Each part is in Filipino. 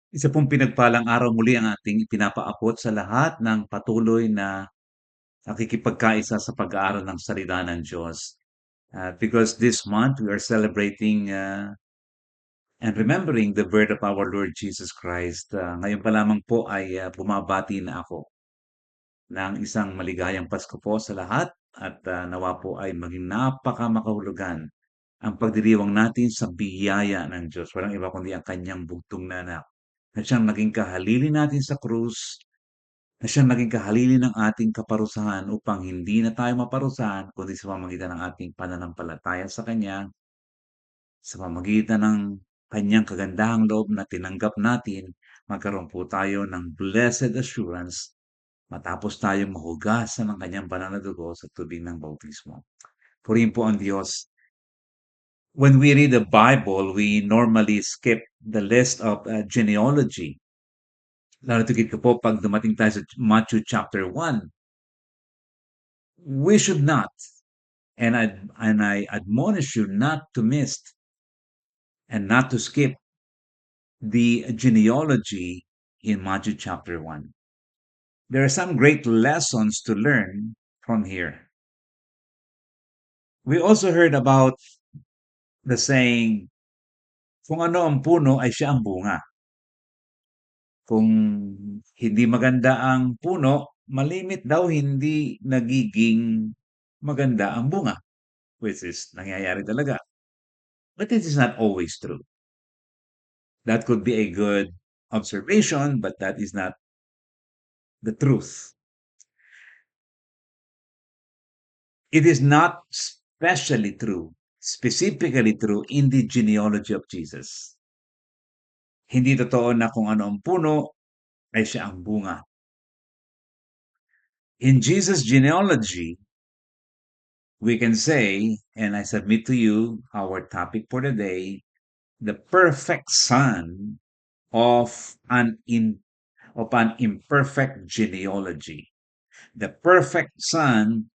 Isa pong pinagpalang araw muli ang ating ipinapaabot sa lahat ng patuloy na nakikipagkaisa sa pag-aaral ng salita ng Diyos. Because this month we are celebrating and remembering the birth of our Lord Jesus Christ. Ngayon pa lamang po ay bumabati na ako ng isang maligayang Pasko po sa lahat at nawa po ay maging napakamakahulugan ang pagdiriwang natin sa biyaya ng Diyos. Walang iba kundi ang kanyang bugtong na anak na siyang naging kahalili natin sa krus, na siyang naging kahalili ng ating kaparusahan upang hindi na tayo maparusahan kundi sa pamamagitan ng ating pananampalataya sa Kanya, sa pamamagitan ng Kanyang kagandahang loob na tinanggap natin, magkaroon po tayo ng blessed assurance matapos tayong mahugasan ng Kanyang banal na dugo sa tubig ng bautismo. Purihin po ang Diyos. When we read the Bible, we normally skip the list of genealogy. Lalo tigit ko po pag dumating tayo sa Matthew chapter 1. We should not, and I admonish you not to miss and not to skip the genealogy in Matthew chapter 1. There are some great lessons to learn from here. We also heard about the saying, kung ano ang puno ay siya ang bunga. Kung hindi maganda ang puno, malimit daw hindi nagiging maganda ang bunga, which is nangyayari talaga. But this is not always true. That could be a good observation, but that is not the truth. It is not specifically true in the genealogy of Jesus. Hindi totoo na kung ano ang puno ay siya ang bunga. In Jesus' genealogy, we can say, and I submit to you our topic for the day, the perfect son of an imperfect genealogy. The perfect son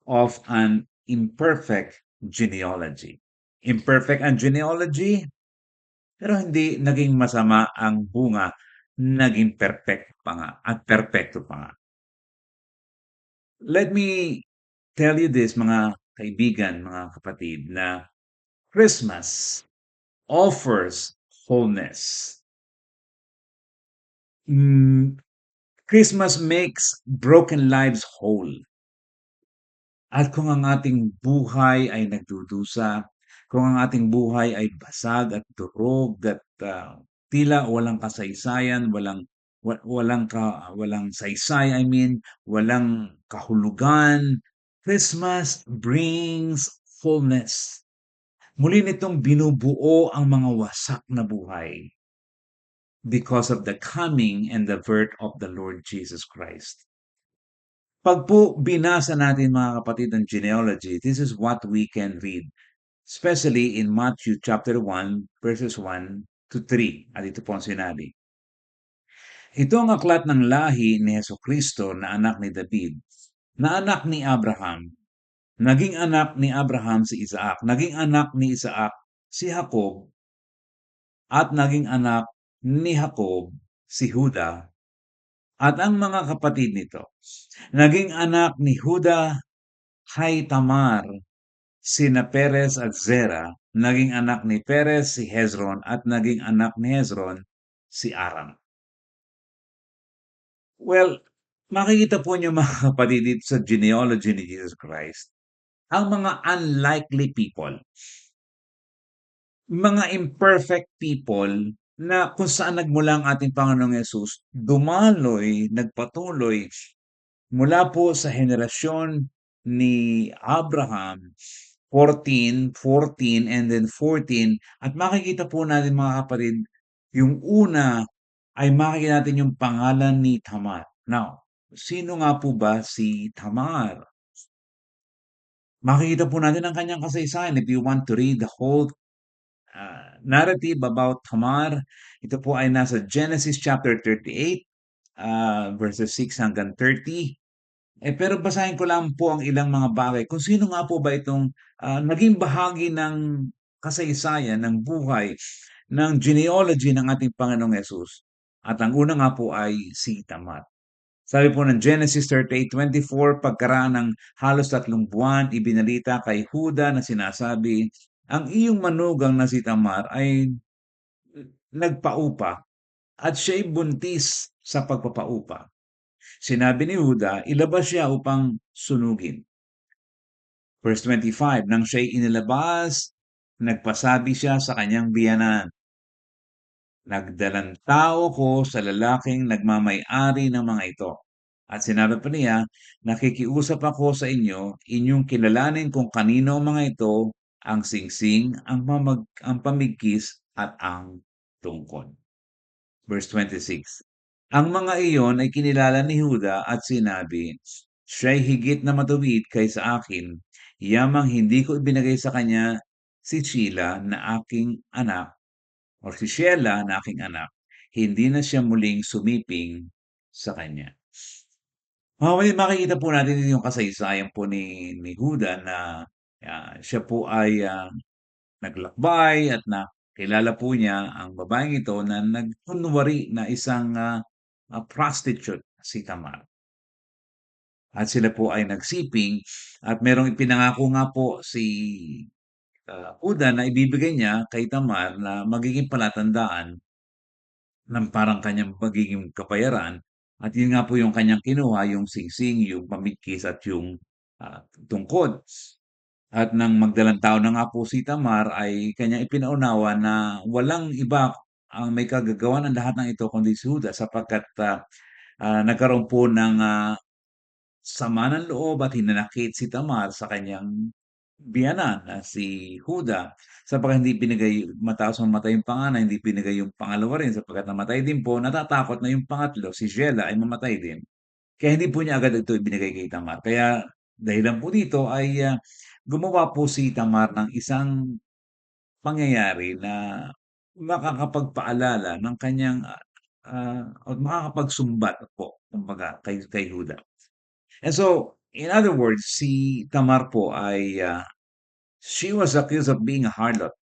of an imperfect genealogy. Imperfect ang genealogy, pero hindi naging masama ang bunga, naging perfect pa nga at perfecto pa nga. Let me tell you this, mga kaibigan, mga kapatid, na Christmas offers wholeness. Christmas makes broken lives whole. At kung ang ating buhay ay nagdudusa, kung ang ating buhay ay basag at durog at tila walang kasaysayan, walang saysay, walang kahulugan, Christmas brings fullness. Muli nitong binubuo ang mga wasak na buhay because of the coming and the birth of the Lord Jesus Christ. Pag po binasa natin, mga kapatid, ang genealogy, this is what we can read, especially in Matthew chapter 1, verses 1 to 3. At ito po ang sinabi. Ito ang aklat ng lahi ni Jesucristo na anak ni David, na anak ni Abraham. Naging anak ni Abraham si Isaac, naging anak ni Isaac si Jacob, at naging anak ni Jacob si Juda at ang mga kapatid nito. Naging anak ni Juda kay Tamar, sina Perez at Zerah, naging anak ni Perez si Hezron at naging anak ni Hezron si Aram. Well, makikita po niyo, mga kapatid, dito sa genealogy ni Jesus Christ, ang mga unlikely people, mga imperfect people na kung saan nagmula ang ating Panginoong Yesus, dumaloy, nagpatuloy mula po sa henerasyon ni Abraham, 14, 14, and then 14. At makikita po natin, mga kapatid, yung una ay makikita natin yung pangalan ni Tamar. Now, sino nga po ba si Tamar? Makikita po natin ang kanyang kasaysayan. If you want to read the whole narrative about Tamar, ito po ay nasa Genesis chapter 38, verses 6 hanggang 30. Pero basahin ko lang po ang ilang mga bagay kung sino nga po ba itong naging bahagi ng kasaysayan, ng buhay, ng genealogy ng ating Panginoong Yesus. At ang una nga po ay si Tamar. Sabi po ng Genesis 38:24, pagkaraan ng halos 3 buwan, ibinalita kay Huda na sinasabi, ang iyong manugang na si Tamar ay nagpaupa at siya'y buntis sa pagpapaupa. Sinabi ni Huda, ilabas siya upang sunugin. Verse 25, nang siya'y inilabas, nagpasabi siya sa kanyang biyanan, nagdalang tao ko sa lalaking nagmamay-ari ng mga ito. At sinabi pa niya, nakikiusap ako sa inyo, inyong kilalanin kung kanino ang mga ito, ang singsing, ang pamigkis, at ang tungkod. Verse 26. Ang mga iyon ay kinilala ni Huda at sinabi, siya'y higit na matuwid kaysa akin, yamang hindi ko ibinigay sa kanya si Sheila na aking anak o si Sheila na aking anak, hindi na siya muling sumiping sa kanya. Makikita po natin dito yung kasaysayan po ni Huda na siya po ay naglakbay at nakilala po niya ang babaeng ito na nagkunwari na isang prostitute, si Tamar. At sila po ay nagsiping at merong ipinangako nga po si Huda na ibibigay niya kay Tamar na magiging palatandaan ng parang kanyang magiging kapayaran. At yun nga po yung kanyang kinuha, yung singsing, yung pamigkis at yung tungkod. At nang magdalang taon na nga po si Tamar ay kanyang ipinaunawa na walang iba ang may kagagawan ng lahat ng ito kundi si Judas sapagkat nagkaroon po ng sama ng loob at hinanakit si Tamar sa kanyang biyanan na si Huda sapagkat hindi binigay matapos mamatay yung panganay, hindi binigay yung pangalawa rin sapagkat namatay din po, natatakot na yung pangatlo, si Sheila ay mamatay din. Kaya hindi po niya agad ito ibinigay kay Tamar. Kaya dahilan po dito ay gumawa po si Tamar ng isang pangyayari na makakapagpaalala ng kanyang o makakapagsumbat po kumbaga kay Huda. And so, in other words, si Tamar po ay she was accused of being a harlot,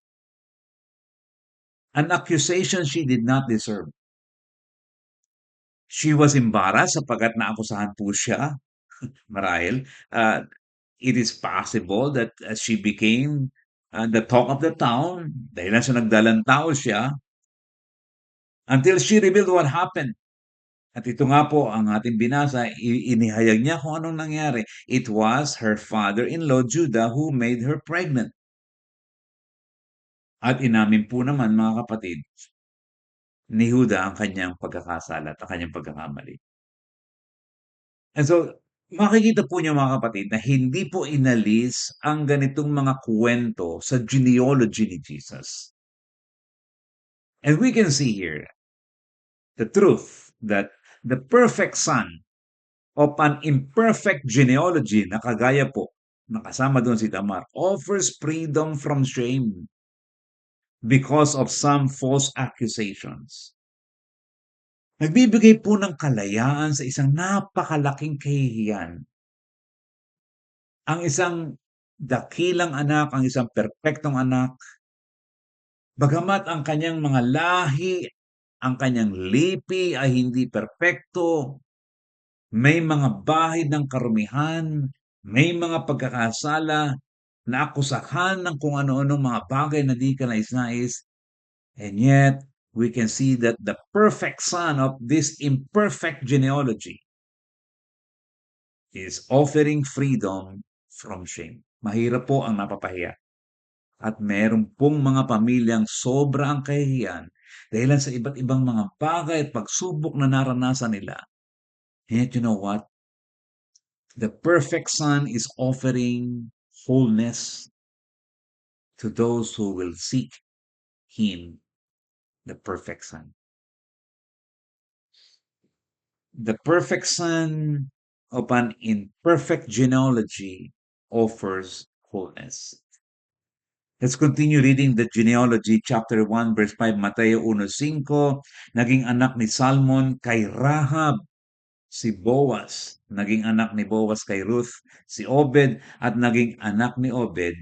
an accusation she did not deserve. She was embarrassed sapagkat naakusahan po siya marahil. It is possible that she became the talk of the town dahil lang sa nagdalang tao siya until she revealed what happened. At ito nga po ang ating binasa, inihayag niya kung anong nangyari. It was her father-in-law, Judah, who made her pregnant. At inamin po naman, mga kapatid, ni Judah ang kanyang pagkakasala at ang kanyang pagkakamali. And so, makikita po niyo mga kapatid na hindi po inalis ang ganitong mga kwento sa genealogy ni Jesus. And we can see here the truth that the perfect son of an imperfect genealogy na kagaya po, nakasama doon si Tamar, offers freedom from shame because of some false accusations. Nagbibigay po ng kalayaan sa isang napakalaking kahihiyan. Ang isang dakilang anak, ang isang perpektong anak, bagamat ang kanyang mga lahi, ang kanyang lipi ay hindi perpekto, may mga bahid ng karumihan, may mga pagkakasala, naakusahan ng kung ano-anong mga bagay na di kanais-nais, and yet we can see that the perfect son of this imperfect genealogy is offering freedom from shame. Mahirap po ang napapahiya. At meron pong mga pamilyang sobra ang kahihiyan dahilan sa iba't ibang mga bagay at pagsubok na naranasan nila. And yet, you know what? The perfect son is offering wholeness to those who will seek him, the perfect son. The perfect son of an imperfect genealogy offers wholeness. Let's continue reading the genealogy, chapter 1, verse 5, Mateo 1:5. Naging anak ni Salmon kay Rahab si Boaz. Naging anak ni Boaz kay Ruth si Obed at naging anak ni Obed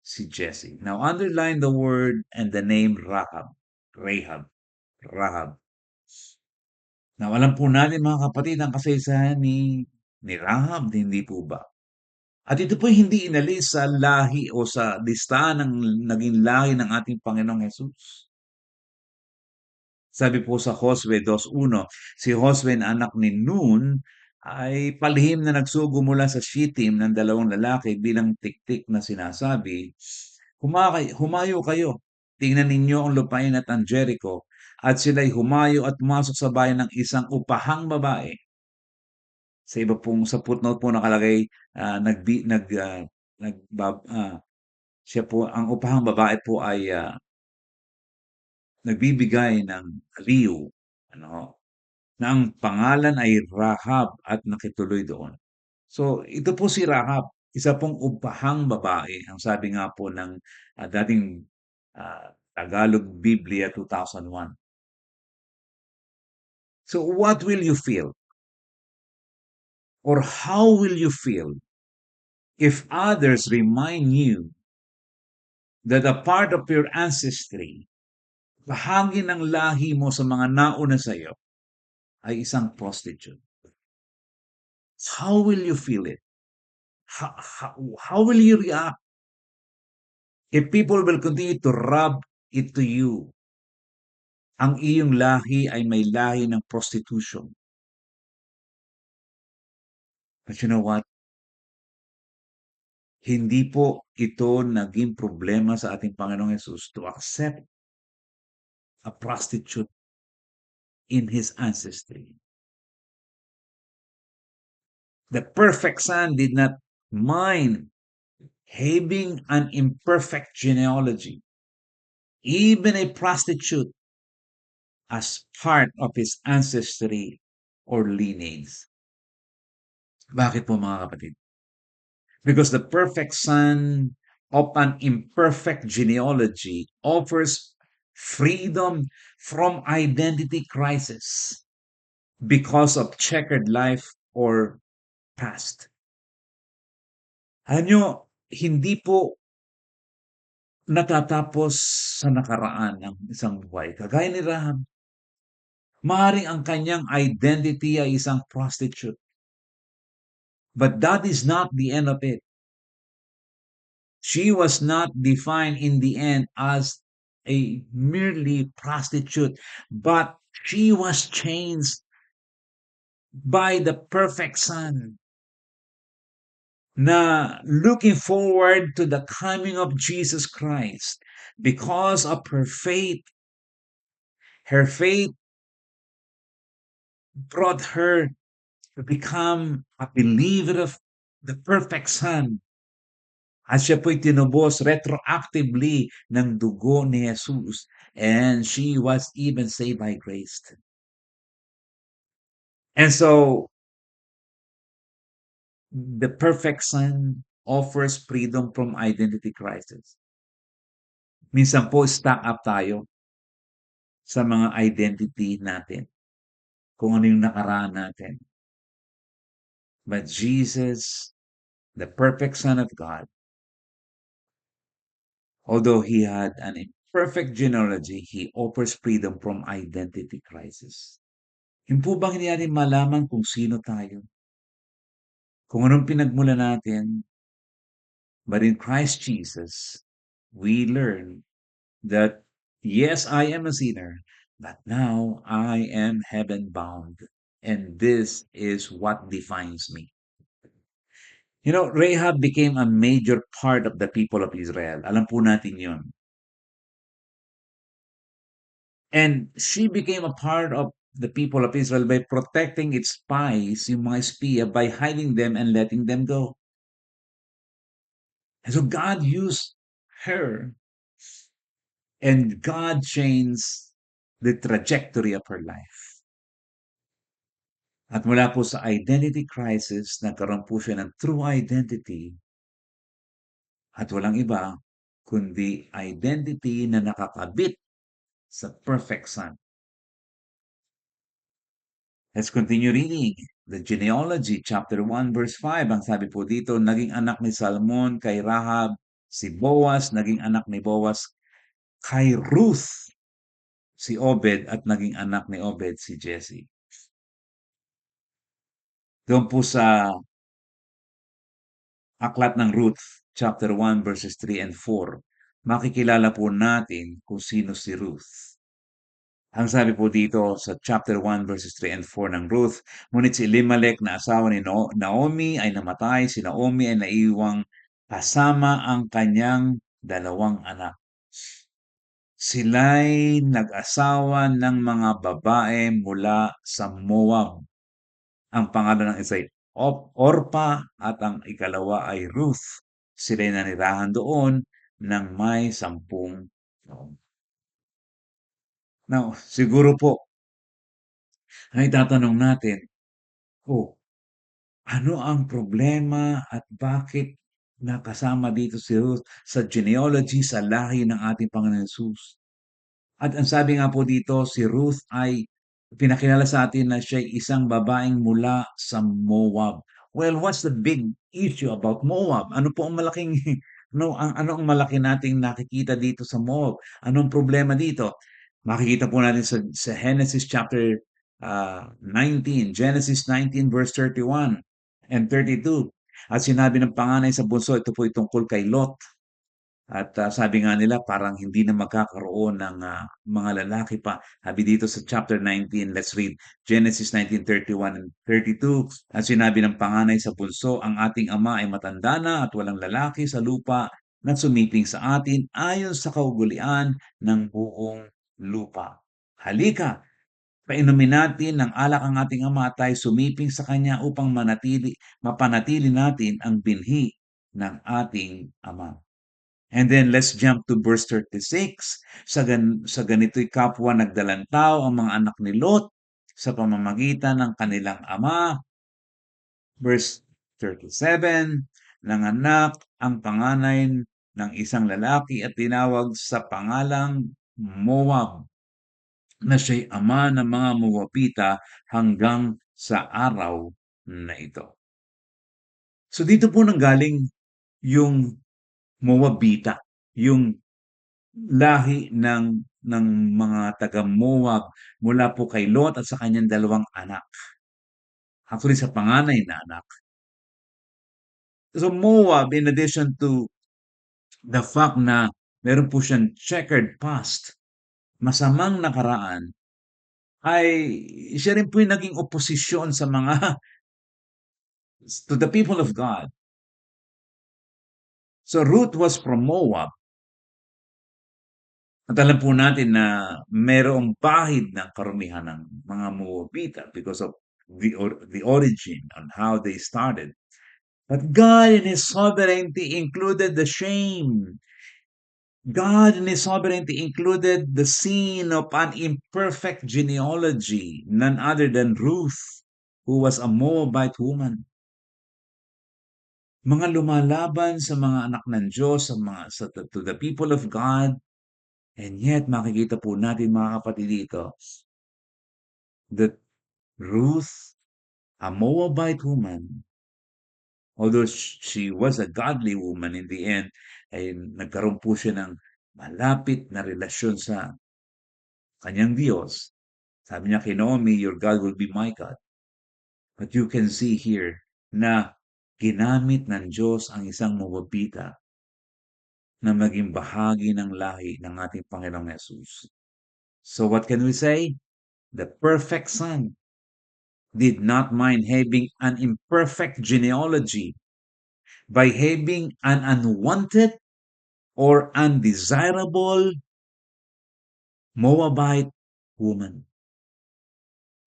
si Jesse. Now underline the word and the name Rahab. Rahab. Rahab. Now alam po natin mga kapatid ang kasaysayan ni Rahab, hindi po ba? At ito po'y hindi inalis sa lahi o sa listahan ng naging lahi ng ating Panginoong Hesus. Sabi po sa Josue 2:1, si Josue na anak ni Nun ay palihim na nagsugo mula sa Shittim ng dalawang lalaki bilang tiktik na sinasabi, humayo kayo, tingnan ninyo ang lupain at ang Jericho, at sila'y humayo at pumasok sa bayan ng isang upahang babae. Sa iba pong sa footnote po nakalagay, ah, nagbi nag, ah, nagbab siya po ang upahang babae po ay, nagbibigay ng aliw, ano, na ang pangalan ay Rahab at nakituloy doon. So, ito po si Rahab, isa pong upahang babae. Ang sabi nga po ng, dating, Tagalog Biblia 2001. So, what will you feel or how will you feel if others remind you that a part of your ancestry, bahagi ng lahi mo sa mga nauna sa'yo, ay isang prostitute? How will you feel it? How will you react if people will continue to rub it to you? Ang iyong lahi ay may lahi ng prostitution. But you know what? Hindi po ito naging problema sa ating Panginoong Hesus to accept a prostitute in his ancestry. The perfect son did not mind having an imperfect genealogy, even a prostitute, as part of his ancestry or lineage. Bakit po mga kapatid? Because the perfect son of an imperfect genealogy offers freedom from identity crisis because of checkered life or past. Alam nyo, hindi po natatapos sa nakaraan ng isang buhay. Kagaya ni Rahab, maaaring ang kanyang identity ay isang prostitute. But that is not the end of it. She was not defined in the end as a merely prostitute, but she was changed by the perfect son na looking forward to the coming of Jesus Christ because of her faith. Her faith brought her to become a believer of the perfect son. At siya po'y tinubos retroactively ng dugo ni Jesus. And she was even saved by grace. And so, the perfect son offers freedom from identity crisis. Minsan po, stuck up tayo sa mga identity natin. Kung ano yung nakaraan natin. But Jesus, the perfect Son of God, although he had an imperfect genealogy, he offers freedom from identity crisis. Yung po bang hindi natin malaman kung sino tayo? Kung anong pinagmula natin? But in Christ Jesus, we learn that, yes, I am a sinner, but now I am heaven-bound. And this is what defines me. You know, Rahab became a major part of the people of Israel. Alam po natin yun. And she became a part of the people of Israel by protecting its spies, yung mga espiya, by hiding them and letting them go. And so God used her and God changed the trajectory of her life. At mula po sa identity crisis, nagkaroon po siya ng true identity at walang iba kundi identity na nakakabit sa perfect son. Let's continue reading. The genealogy, chapter 1, verse 5. Ang sabi po dito, naging anak ni Salmon kay Rahab, si Boaz, naging anak ni Boaz kay Ruth, si Obed, at naging anak ni Obed si Jesse. Doon po sa Aklat ng Ruth, chapter 1, verses 3 and 4, makikilala po natin kung sino si Ruth. Ang sabi po dito sa chapter 1 verses 3 and 4 ng Ruth, ngunit si Elimelech na asawa ni Naomi ay namatay, si Naomi ay naiwang kasama ang kanyang dalawang anak. Sila'y nag-asawa ng mga babae mula sa Moab. Ang pangalan ng isa ay Orpa at ang ikalawa ay Ruth. Sila'y nanirahan doon ng may 10 taon. Now, siguro po, ay tatanong natin, oh, ano ang problema at bakit nakasama dito si Ruth sa genealogy, sa lahi ng ating Panginoon Hesus? At ang sabi nga po dito, si Ruth ay pinakilala sa atin na siya isang babaeng mula sa Moab. Well, what's the big issue about Moab? Ano po ang malaking ano ang malaki nating nakikita dito sa Moab? Anong problema dito? Makikita po natin sa Genesis chapter 19, Genesis 19 verse 31 and 32. At sinabi ng panganay sa bunso, ito po tungkol kay Lot. At sabi nga nila parang hindi na magkakaroon ng mga lalaki pa. Sabi dito sa chapter 19, let's read Genesis 19:31 and 32. At sinabi ng panganay sa bunso, ang ating ama ay matanda na at walang lalaki sa lupa na sumiping sa atin ayon sa kaugalian ng buong lupa. Halika, painumin natin ng alak ang ating ama at tayo sumiping sa kanya upang mapanatili natin ang binhi ng ating ama. And then let's jump to verse 36. Sa ganito'y kapwa nagdalantaw ang mga anak ni Lot sa pamamagitan ng kanilang ama. Verse 37, nanganak ang panganay ng isang lalaki at tinawag sa pangalang Moab na siya'y ama ng mga Moabita hanggang sa araw na ito. So dito po nanggaling yung Moabita, yung lahi ng mga taga-Moab mula po kay Lot at sa kanyang dalawang anak. Actually, sa panganay na anak. So Moab, in addition to the fact na meron po siyang checkered past, masamang nakaraan, ay siya rin po yung naging oposisyon sa mga to the people of God. So Ruth was from Moab. At alam po natin na merong bahid ng karumihan ng mga Moabita because of the origin and how they started. But God in His sovereignty included the shame. God in His sovereignty included the scene of an imperfect genealogy, none other than Ruth, who was a Moabite woman. Mga lumalaban sa mga anak ng Diyos, to the people of God, and yet makikita po natin mga kapatid dito, that Ruth, a Moabite woman, although she was a godly woman in the end, ay nagkaroon po siya ng malapit na relasyon sa kanyang Diyos. Sabi niya kay Naomi, your God will be my God. But you can see here na ginamit ng Diyos ang isang Moabita na maging bahagi ng lahi ng ating Panginoong Yesus. So what can we say? The perfect Son did not mind having an imperfect genealogy by having an unwanted or undesirable Moabite woman.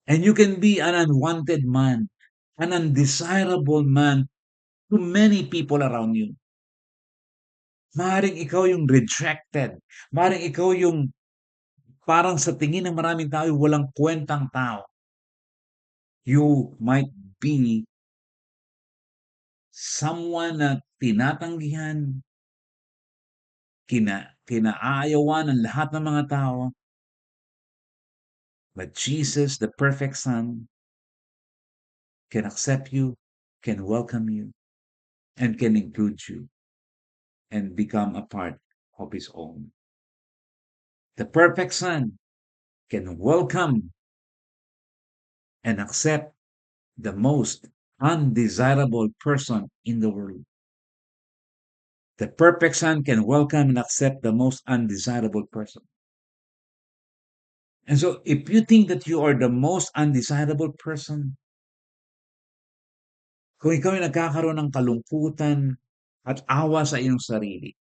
And you can be an unwanted man, an undesirable man to many people around you. Maaaring ikaw yung rejected. Maaaring ikaw yung parang sa tingin ng maraming tao, walang kwentang tao. You might be someone na tinatanggihan, kinaayawan ng lahat ng mga tao. But Jesus, the perfect Son, can accept you, can welcome you, and can include you and become a part of His own. The perfect Son can welcome and accept the most undesirable person in the world. The perfect son can welcome and accept the most undesirable person. And so, if you think that you are the most undesirable person, kung ikaw ay nagkakaroon ng kalungkutan at awa sa iyong sarili,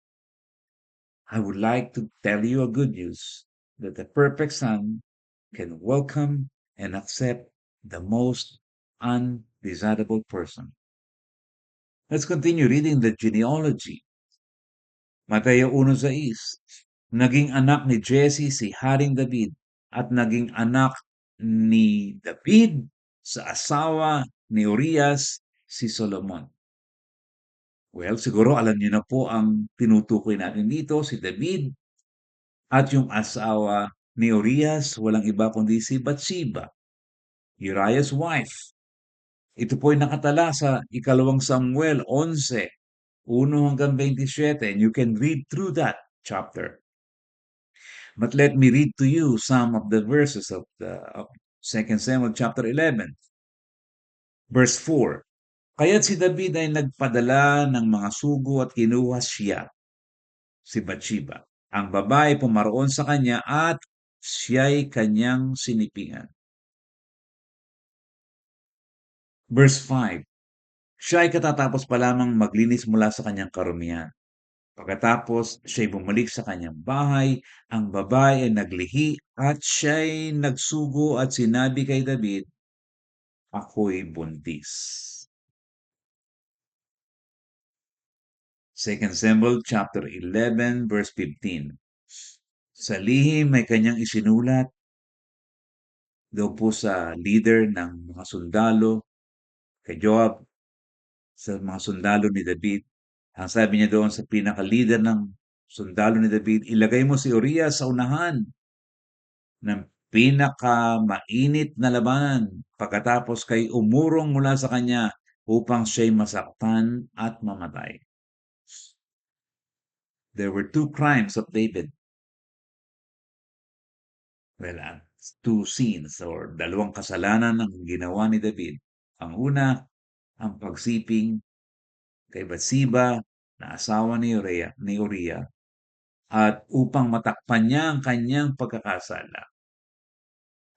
I would like to tell you a good news that the perfect son can welcome and accept the most undesirable person. Let's continue reading the genealogy. Mateo 1:6. Naging anak ni Jesse si Haring David at naging anak ni David sa asawa ni Urias si Solomon. Well, siguro alam niyo na po ang tinutukoy natin dito, si David at yung asawa ni Urias, walang iba kundi si Bathsheba, Uriah's wife. Ito po ay nakatala sa ikalawang Samuel 11, 1 hanggang 27, and you can read through that chapter. But let me read to you some of the verses of 2 Samuel chapter 11, verse 4. Kaya't si David ay nagpadala ng mga sugo at kinuha siya, si Bathsheba. Ang babae pumaroon sa kanya at siya'y kanyang sinipingan. Verse 5. Siya ay katatapos pa lamang maglinis mula sa kanyang karumihan. Pagkatapos siya'y bumalik sa kanyang bahay, ang babae ay naglihi at siya'y nagsugo at sinabi kay David, ako'y buntis. 2 Samuel chapter 11 verse 15. Sa lihim may kanyang isinulat daw po sa leader ng mga sundalo, kay Joab, sa mga sundalo ni David. Ang sabi niya doon sa pinaka-leader ng sundalo ni David, ilagay mo si Urias sa unahan ng pinaka-mainit na labanan pagkatapos kay umurong mula sa kanya upang siya'y masaktan at mamatay. There were two crimes of David. Well, two sins or dalawang kasalanan ang ginawa ni David. Ang una, ang pagsiping kay Bathsheba na asawa ni Uriah at upang matakpan niya ang kanyang pagkakasala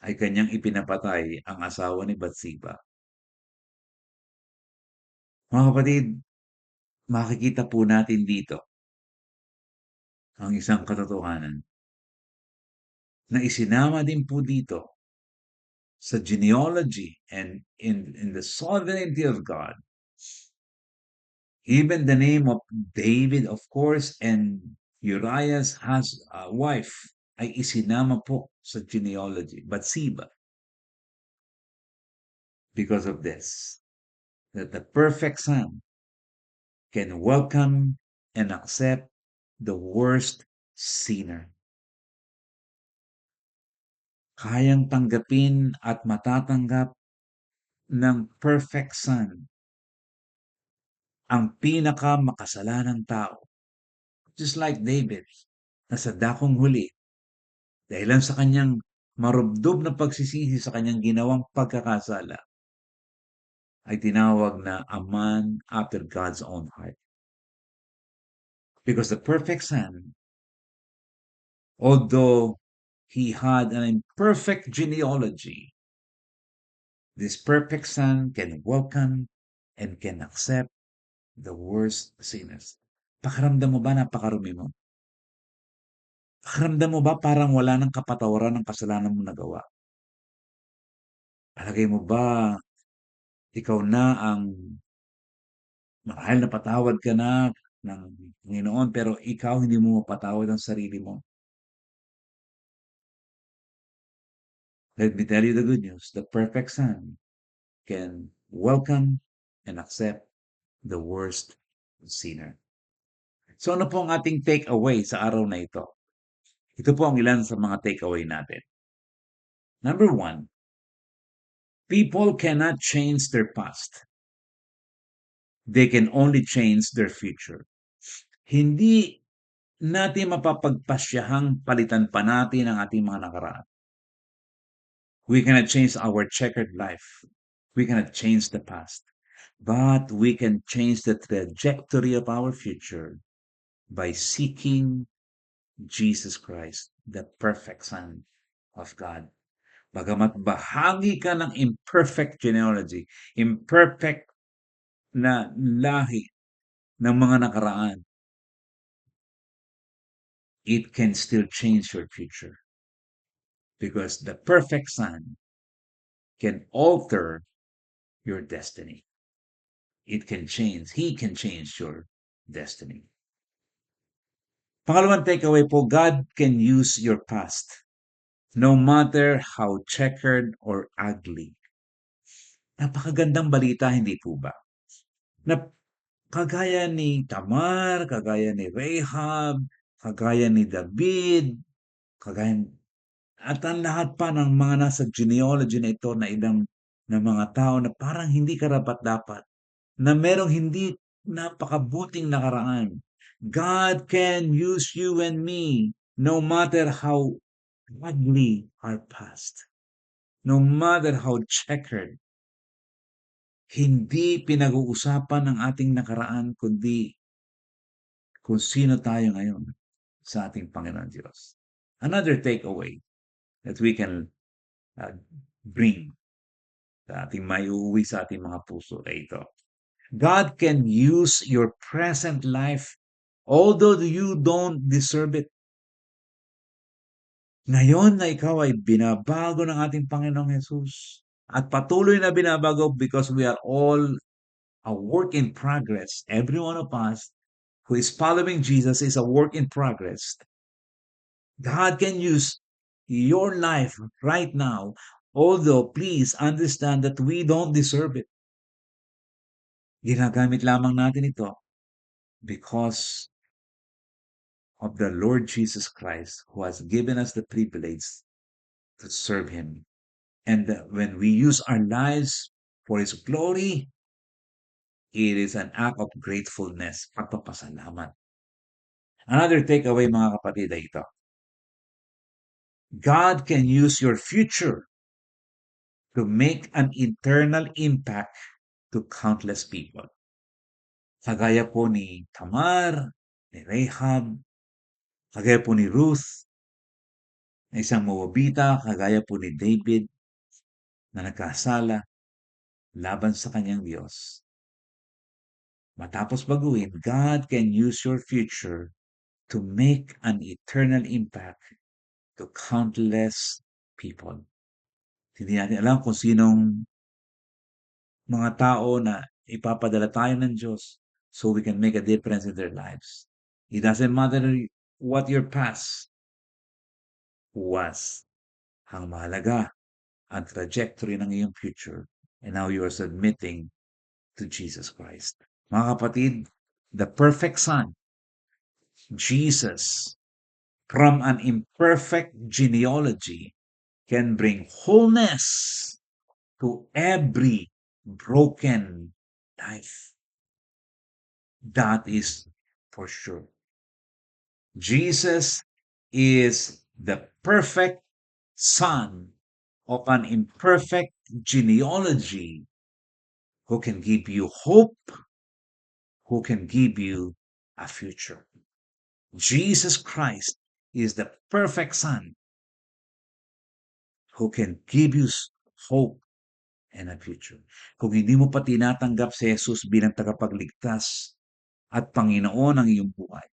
ay kanyang ipinapatay ang asawa ni Bathsheba. Mga kapatid, makikita po natin dito ang isang katotohanan na isinama din po dito sa genealogy and in the sovereignty of God. Even the name of David, of course, and Uriah's wife ay isinama po sa genealogy, Bathsheba. Because of this, that the perfect son can welcome and accept the worst sinner. Kayang tanggapin at matatanggap ng perfect son ang pinaka-makasalanang tao. Just like David, na sa dakong huli, dahilan sa kanyang marubdob na pagsisisi sa kanyang ginawang pagkakasala, ay tinawag na a man after God's own heart. Because the perfect son, although he had an imperfect genealogy, this perfect son can welcome and can accept the worst sinners. Pakiramdam mo ba napakarumi mo? Pakiramdam mo ba parang wala ng kapatawaran ng kasalanan mo nagawa? Palagay mo ba ikaw na ang marahil napatawad ka na ng Panginoon pero ikaw hindi mo mapatawad ang sarili mo? Let me tell you the good news. The perfect son can welcome and accept the worst sinner. So ano po ang ating takeaway sa araw na ito? Ito po ang ilan sa mga takeaway natin. Number 1, people cannot change their past. They can only change their future. Hindi natin mapapagpasyahang palitan pa natin ang ating mga nakaraan. We cannot change our checkered life. We cannot change the past. But we can change the trajectory of our future by seeking Jesus Christ, the perfect Son of God. Bagamat bahagi ka ng imperfect genealogy, imperfect na lahi ng mga nakaraan, it can still change your future because the perfect Son can alter your destiny. He can change your destiny. Pangalawang takeaway po, God can use your past, no matter how checkered or ugly. Napakagandang balita, hindi po ba? Na kagaya ni Tamar, kagaya ni Rahab, kagaya ni David, kagaya at ang lahat pa ng mga nasa genealogy na ito na ilang na mga tao na parang hindi karapat-dapat, na merong hindi napakabuting nakaraan. God can use you and me no matter how ugly our past, no matter how checkered. Hindi pinag-uusapan ng ating nakaraan kundi kung sino tayo ngayon sa ating Panginoon Diyos. Another takeaway that we can bring sa ating maiuwi sa ating mga puso ay ito. God can use your present life although you don't deserve it. Ngayon na ikaw ay binabago ng ating Panginoong Jesus at patuloy na binabago because we are all a work in progress. Every one of us who is following Jesus is a work in progress. God can use your life right now, although please understand that we don't deserve it. Ginagamit lamang natin ito because of the Lord Jesus Christ who has given us the privilege to serve Him. And when we use our lives for His glory, it is an act of gratefulness, pagpapasalamat. Another takeaway mga kapatid ay ito. God can use your future to make an eternal impact to countless people. Kagaya po ni Tamar, ni Rahab, kagaya po ni Ruth, na isang Moabita, kagaya po ni David, na nagkasala laban sa kanyang Diyos. Matapos baguhin, God can use your future to make an eternal impact to countless people. Hindi natin alam kung sinong mga tao na ipapadala tayo ng Diyos so we can make a difference in their lives. It doesn't matter what your past was. Ang mahalaga, ang trajectory ng iyong future and how you are submitting to Jesus Christ. Mga kapatid, the perfect Son, Jesus, from an imperfect genealogy, can bring wholeness to every broken life. That is for sure. Jesus is the perfect Son of an imperfect genealogy who can give you hope, who can give you a future. Jesus Christ is the perfect Son who can give you hope and a future. Kung hindi mo pa tinatanggap si Jesus bilang tagapagligtas at Panginoon ng iyong buhay,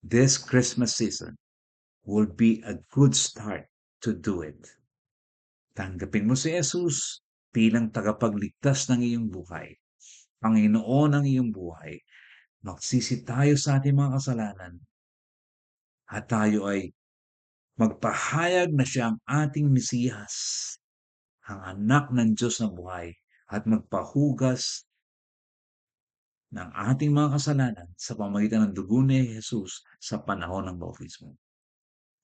this Christmas season will be a good start to do it. Tanggapin mo si Jesus bilang tagapagligtas ng iyong buhay, Panginoon ng iyong buhay. Magsisi tayo sa ating mga kasalanan at tayo ay magpahayag na siya ang ating Mesiyas, ang anak ng Diyos na buhay, at magpahugas ng ating mga kasalanan sa pamamagitan ng dugo ni Jesus sa panahon ng bautismo.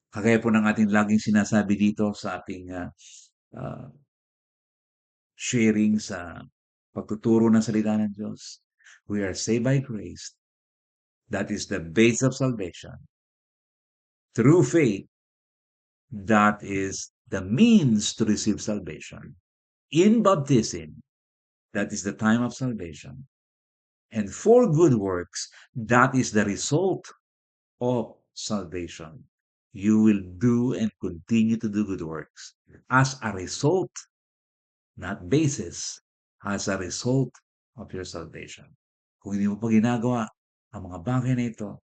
Kagaya po ng ating laging sinasabi dito sa ating uh, sharing sa pagtuturo ng salita ng Diyos. We are saved by grace. That is the base of salvation. Through faith, that is the means to receive salvation. In baptism, That is the time of salvation. And for good works, that is the result of salvation. You will do and continue to do good works as a result, not basis, as a result of your salvation. Kung hindi mo pa ginagawa ang mga bagay na ito,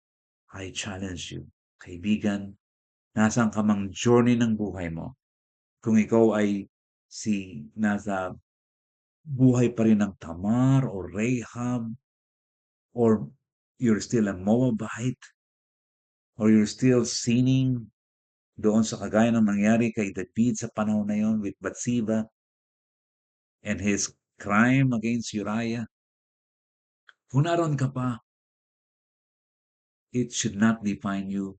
I challenge you, kaibigan, nasaan ka mang journey ng buhay mo. Kung ikaw ay nasa buhay pa rin ng Tamar or Rahab, or you're still a Moabite, or you're still sinning doon sa kagaya ng nangyari kay David sa panahon na yon with Bathsheba and his crime against Uriah. Kung naroon ka pa, it should not define you.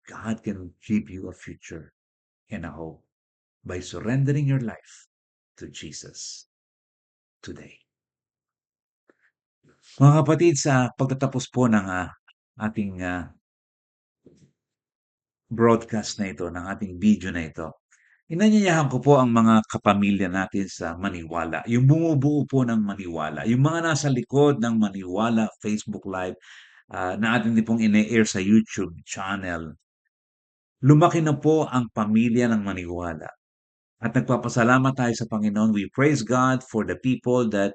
God can give you a future and a hope by surrendering your life to Jesus today. Mga kapatid, sa pagtatapos po ng ating broadcast na ito, ng ating video na ito, inanyayahan ko po ang mga kapamilya natin sa Maniwala, yung bumubuo po ng Maniwala, yung mga nasa likod ng Maniwala Facebook Live na ating din pong ine-air sa YouTube channel. Lumaki na po ang pamilya ng Maniwala. At nagpapasalamat tayo sa Panginoon. We praise God for the people that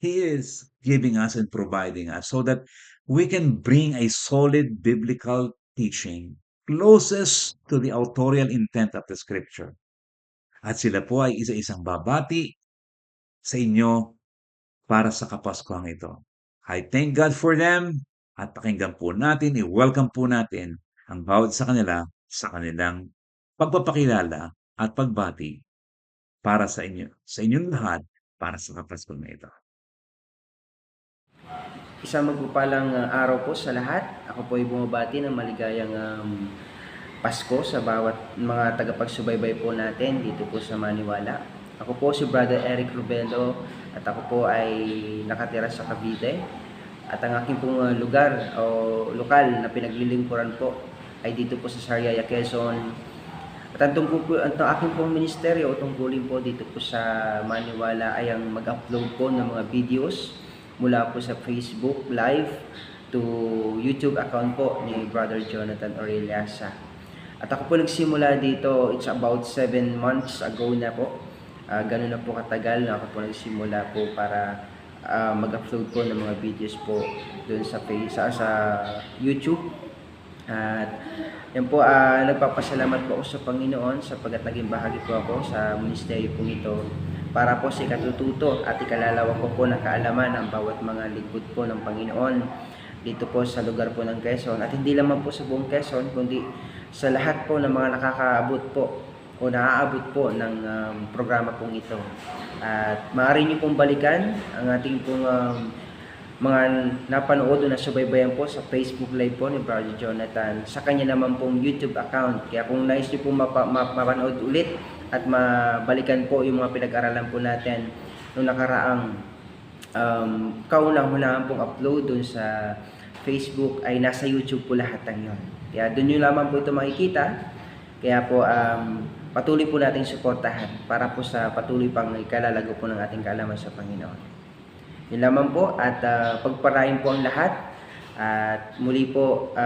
He is giving us and providing us so that we can bring a solid biblical teaching closest to the authorial intent of the Scripture. At sila po ay isa-isang babati sa inyo para sa Kapaskuhang ito. I thank God for them at pakinggan po natin, i-welcome po natin ang bawat sa kanila sa kanilang pagpapakilala at pagbati para sa inyo, sa inyong lahat, para sa Kapaskuhang na ito. Isang magpapalang araw po sa lahat. Ako po ay bumabati ng maligayang Pasko sa bawat mga tagapagsubaybay po natin dito po sa Maniwala. Ako po si Brother Eric Rubelo at ako po ay nakatira sa Cavite. At ang aking pong lugar o lokal na pinaglilingkuran po ay dito po sa Sariaya, Quezon. At ang aking pong ministeryo o tungkulin po dito po sa Maniwala ay ang mag-upload po ng mga videos mula po sa Facebook Live to YouTube account po ni Brother Jonathan Aureliasa. At ako po nagsimula dito, it's about 7 months ago na po. Ganun na po katagal na ako po nagsimula po para mag-upload po ng mga videos po doon sa YouTube. At yan po, nagpapasalamat po ako sa Panginoon sapagkat naging bahagi po ako sa ministeryo po ito para po sa ikatututo at ikalalawak ko po ng kaalaman ang bawat mga lingkod po ng Panginoon dito po sa lugar po ng Quezon. At hindi lamang po sa buong Quezon, kundi sa lahat po ng mga nakakaabot po o naaabot po ng programa pong ito. At maaari niyo pong balikan ang ating pong mga napanood o nasubaybayan po sa Facebook Live po ni Brother Jonathan sa kanya naman pong YouTube account. Kaya kung nais niyo pong mapanood ulit at mabalikan po yung mga pinag-aralan po natin noong nakaraang kaunang-unahang pong upload dun sa Facebook ay nasa YouTube po lahat ng yun. Kaya doon nyo lamang po ito makikita. Kaya po patuloy po natin suportahan para po sa patuloy pang ikalalago po ng ating kaalaman sa Panginoon. Yun lamang po at pagparain po ang lahat at muli po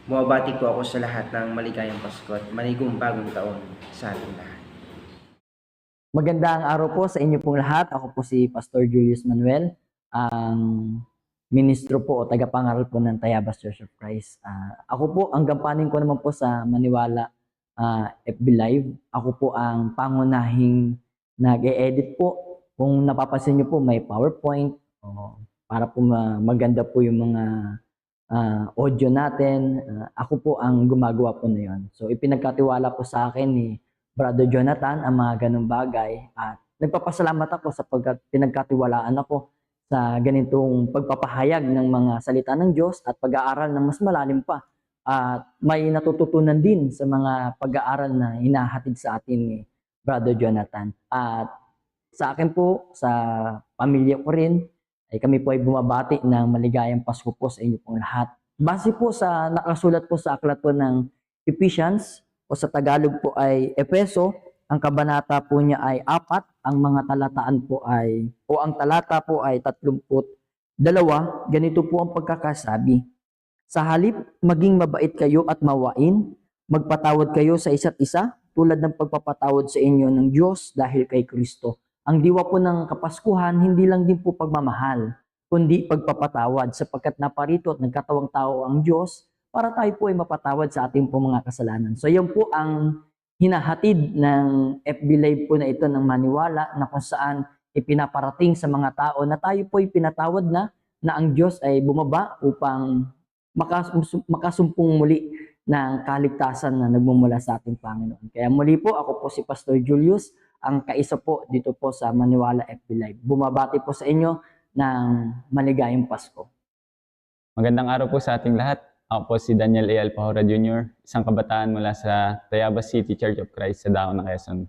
bumabati po ako sa lahat ng maligayang Pasko at manigong bagong taon sa ating lahat. Magandang araw po sa inyo pong lahat. Ako po si Pastor Julius Manuel, ang ministro po o tagapangaral po ng Tayabas Church of Christ. Ako po, ang gampanin ko naman po sa Maniwala FB Live. Ako po ang pangunahing nag-e-edit po. Kung napapansin niyo po, may PowerPoint para po maganda po yung mga audio natin. Ako po ang gumagawa po na yun. So ipinagkatiwala po sa akin ni Brother Jonathan ang mga ganung bagay at nagpapasalamat ako sa pinagkatiwalaan ako sa ganitong pagpapahayag ng mga salita ng Diyos at pag-aaral ng mas malalim pa. At may natututunan din sa mga pag-aaral na hinahatid sa atin ni Brother Jonathan. At sa akin po, sa pamilya ko rin, ay kami po ay bumabati ng maligayang Pasko po sa inyo pong lahat. Base po sa nakasulat po sa aklat po ng Ephesians o sa Tagalog po ay Efeso, ang kabanata po niya ay 4 ang mga talataan po ay, o ang talata po ay 32, ganito po ang pagkakasabi. Sa halip, maging mabait kayo at mawain, magpatawad kayo sa isa't isa, tulad ng pagpapatawad sa inyo ng Diyos dahil kay Kristo. Ang diwa po ng Kapaskuhan, hindi lang din po pagmamahal, kundi pagpapatawad, sapagkat naparito at nagkatawang tao ang Diyos para tayo po ay mapatawad sa ating po mga kasalanan. So yan po ang hinahatid ng FB Live po na ito ng Maniwala, na kung saan ipinaparating sa mga tao na tayo po ay pinatawad na ang Diyos ay bumaba upang makasumpong muli ng kaligtasan na nagmumula sa ating Panginoon. Kaya muli po, ako po si Pastor Julius, ang kaisa po dito po sa Maniwala FB Live. Bumabati po sa inyo ng maligayang Pasko. Magandang araw po sa ating lahat. Ako po si Daniel A. Alpahora Jr., isang kabataan mula sa Tayabas City Church of Christ sa Dao ng Quezon.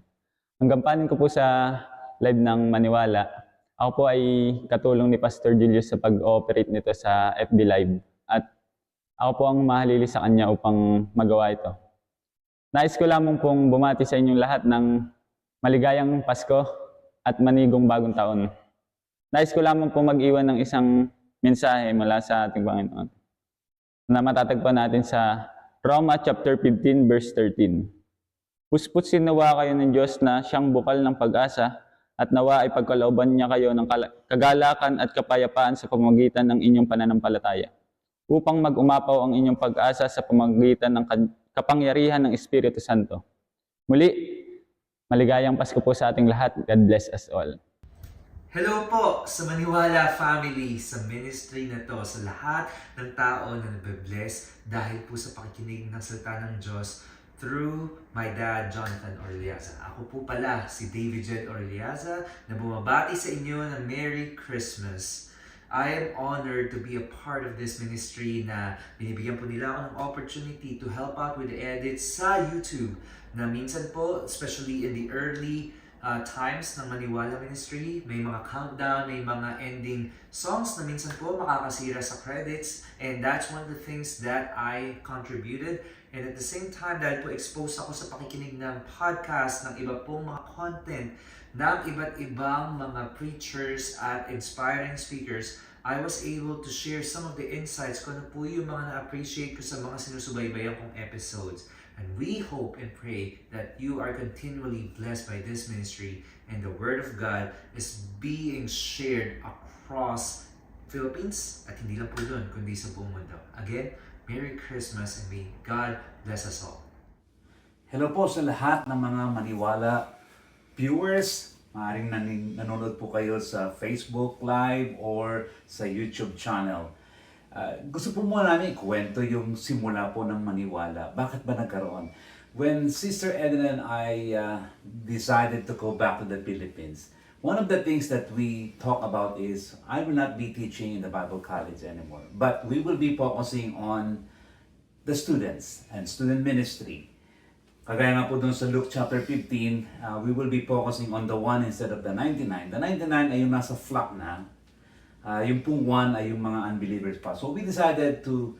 Ang gampanin ko po sa live ng Maniwala, ako po ay katulong ni Pastor Julius sa pag-ooperate nito sa FB Live. At ako po ang mahalili sa kanya upang magawa ito. Nais ko lamang pong bumati sa inyong lahat ng maligayang Pasko at manigong bagong taon. Nais ko lamang pong mag-iwan ng isang mensahe mula sa ating Panginoon na matatagpuan natin sa Roma chapter 15 verse 13. Pusputsin nawa kayo ng Diyos na siyang bukal ng pag-asa at nawa ay pagkalooban niya kayo ng kagalakan at kapayapaan sa pamamagitan ng inyong pananampalataya, upang mag-umapaw ang inyong pag-asa sa pamamagitan ng kapangyarihan ng Espiritu Santo. Muli, maligayang Pasko po sa ating lahat. God bless us all. Hello po sa Maniwala family, sa ministry na to, sa lahat ng tao na nabe-bless dahil po sa pakikinig ng salita ng Diyos through my dad, Jonathan Orliaza. Ako po pala si David Jed Orliaza na bumabati sa inyo ng Merry Christmas. I am honored to be a part of this ministry na binibigyan po nila ako ng opportunity to help out with the edits sa YouTube na minsan po, especially in the early times ng Maniwala Ministry, may mga countdown, may mga ending songs na minsan po makakasira sa credits, and that's one of the things that I contributed. And at the same time, dahil po exposed ako sa pakikinig ng podcast, ng iba pong mga content, ng iba't ibang mga preachers at inspiring speakers, I was able to share some of the insights kung ano po yung mga na-appreciate ko sa mga sinusubaybayan kong episodes. And we hope and pray that you are continually blessed by this ministry and the Word of God is being shared across Philippines at hindi lang po doon, kundi sa buong mundo. Again, Merry Christmas and may God bless us all. Hello po sa lahat ng mga Maniwala viewers. Maaaring nanonood po kayo sa Facebook Live or sa YouTube channel. Gusto po muna namin ikwento yung simula po ng Maniwala. Bakit ba nagkaroon? When Sister Edna and I decided to go back to the Philippines, one of the things that we talk about is I will not be teaching in the Bible College anymore, but we will be focusing on the students and student ministry. Kagaya nga po dun sa Luke chapter 15, we will be focusing on the 1 instead of the 99. The 99 ay yung nasa flock na. Yung pong 1 ay yung mga unbelievers pa. So we decided to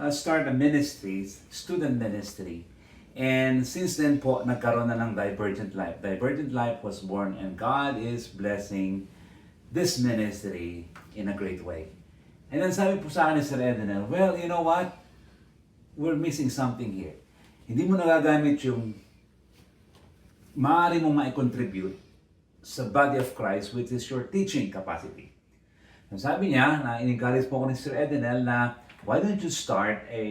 start a ministry, student ministry. And since then po, nagkaroon na ng Divergent Life. Divergent Life was born and God is blessing this ministry in a great way. And then sabi po sa akin ni Sir Edna, well, you know what? We're missing something here. Hindi mo nagagamit yung maaari mong ma-contribute sa body of Christ, which is your teaching capacity. So sabi niya, na in-encourage po ko ni Sir Edenel na, why don't you start a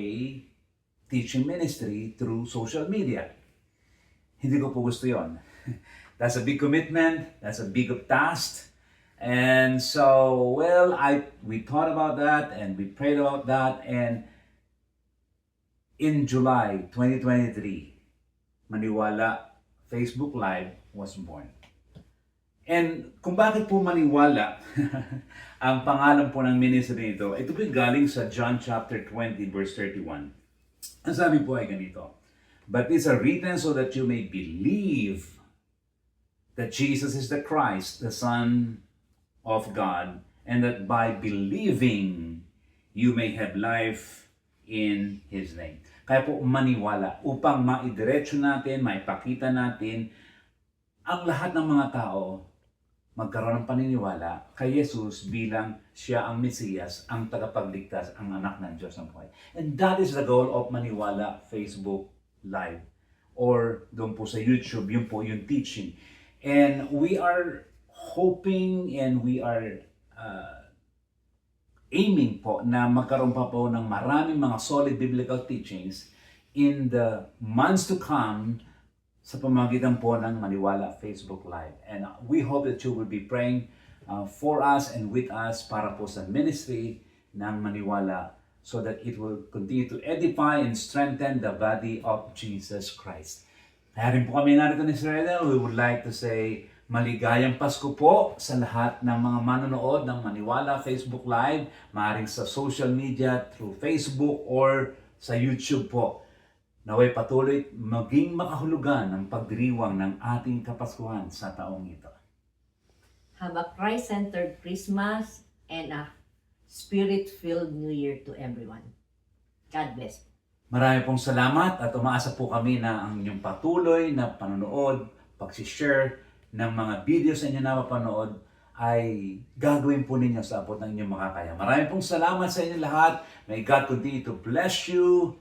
teaching ministry through social media? Hindi ko po gusto yon. That's a big commitment, that's a big task. And so, well, we thought about that and we prayed about that, and in July 2023, Maniwala Facebook Live was born. And kung bakit po Maniwala, ang pangalan po ng ministry nito, ito po galing sa John chapter 20 verse 31. Ang sabi po ay ganito, but these are written so that you may believe that Jesus is the Christ, the Son of God, and that by believing, you may have life in His name. Kaya po maniwala upang maidiretso natin, maipakita natin ang lahat ng mga tao magkaroon ng paniniwala kay Jesus bilang siya ang Mesiyas, ang tagapagligtas, ang anak ng Diyos ng buhay. And that is the goal of Maniwala Facebook Live. Or doon po sa YouTube, yun po yung teaching. And we are hoping and we are aiming po na magkaroon pa po ng maraming mga solid biblical teachings in the months to come sa pamamagitan po ng Maniwala Facebook Live. And we hope that you will be praying for us and with us para po sa ministry ng Maniwala so that it will continue to edify and strengthen the body of Jesus Christ. Kaya rin po kami narito ni Sir Edel, we would like to say maligayang Pasko po sa lahat ng mga manonood ng Maniwala Facebook Live, maaaring sa social media through Facebook or sa YouTube po. Naway patuloy maging makahulugan ng pagdiriwang ng ating Kapaskuhan sa taong ito. Have a Christ-centered Christmas and a Spirit-filled New Year to everyone. God bless. Marami pong salamat at umaasa po kami na ang inyong patuloy na panonood, pag-share ng mga videos na inyo na mapanood ay gagawin po ninyo sa abot ng inyong makakaya. Marami pong salamat sa inyo lahat. May God continue to bless you.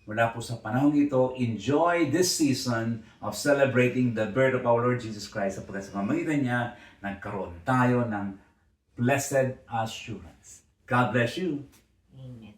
Mula po sa panahong ito, enjoy this season of celebrating the birth of our Lord Jesus Christ sapagkat sa pamamagitan niya, nagkaroon tayo ng blessed assurance. God bless you. Amen.